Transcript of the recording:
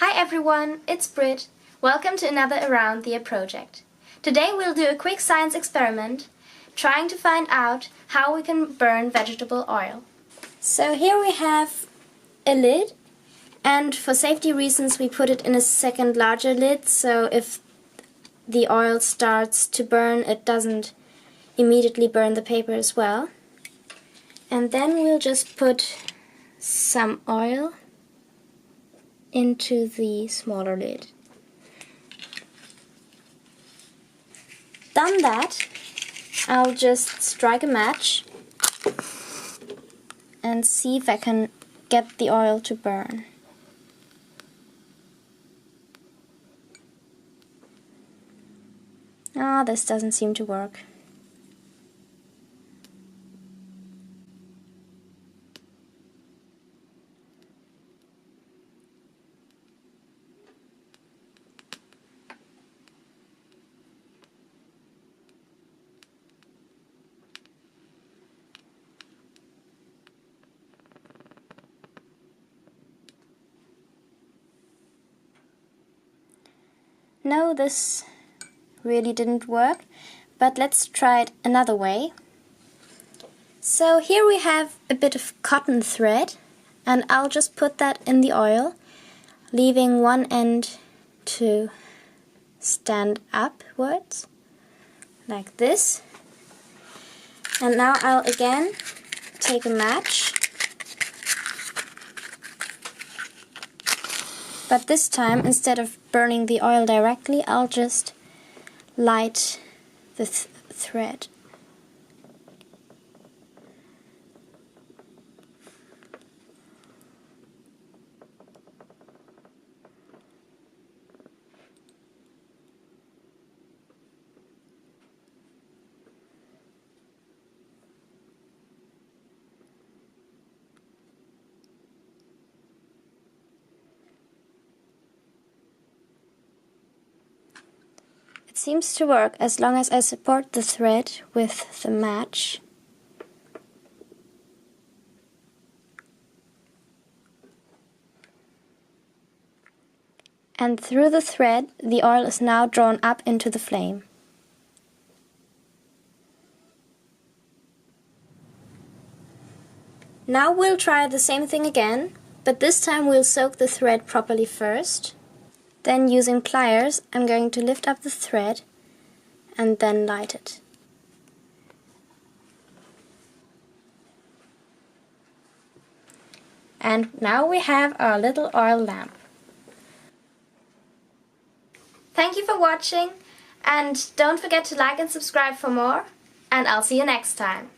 Hi everyone, it's Brit. Welcome to another Around the Air project. Today we'll do a quick science experiment, trying to find out how we can burn vegetable oil. So here we have a lid, and for safety reasons we put it in a second larger lid, so if the oil starts to burn it doesn't immediately burn the paper as well. And then we'll just put some oil into the smaller lid. Done that, I'll just strike a match and see if I can get the oil to burn. This doesn't seem to work. No, this really didn't work, but let's try it another way. So here we have a bit of cotton thread, and I'll just put that in the oil, leaving one end to stand upwards, like this. And now I'll again take a match, but this time, instead of burning the oil directly, I'll just light the thread. It seems to work as long as I support the thread with the match. And through the thread, the oil is now drawn up into the flame. Now we'll try the same thing again, but this time we'll soak the thread properly first. Then, using pliers, I'm going to lift up the thread and then light it. And now we have our little oil lamp. Thank you for watching, and don't forget to like and subscribe for more, and I'll see you next time.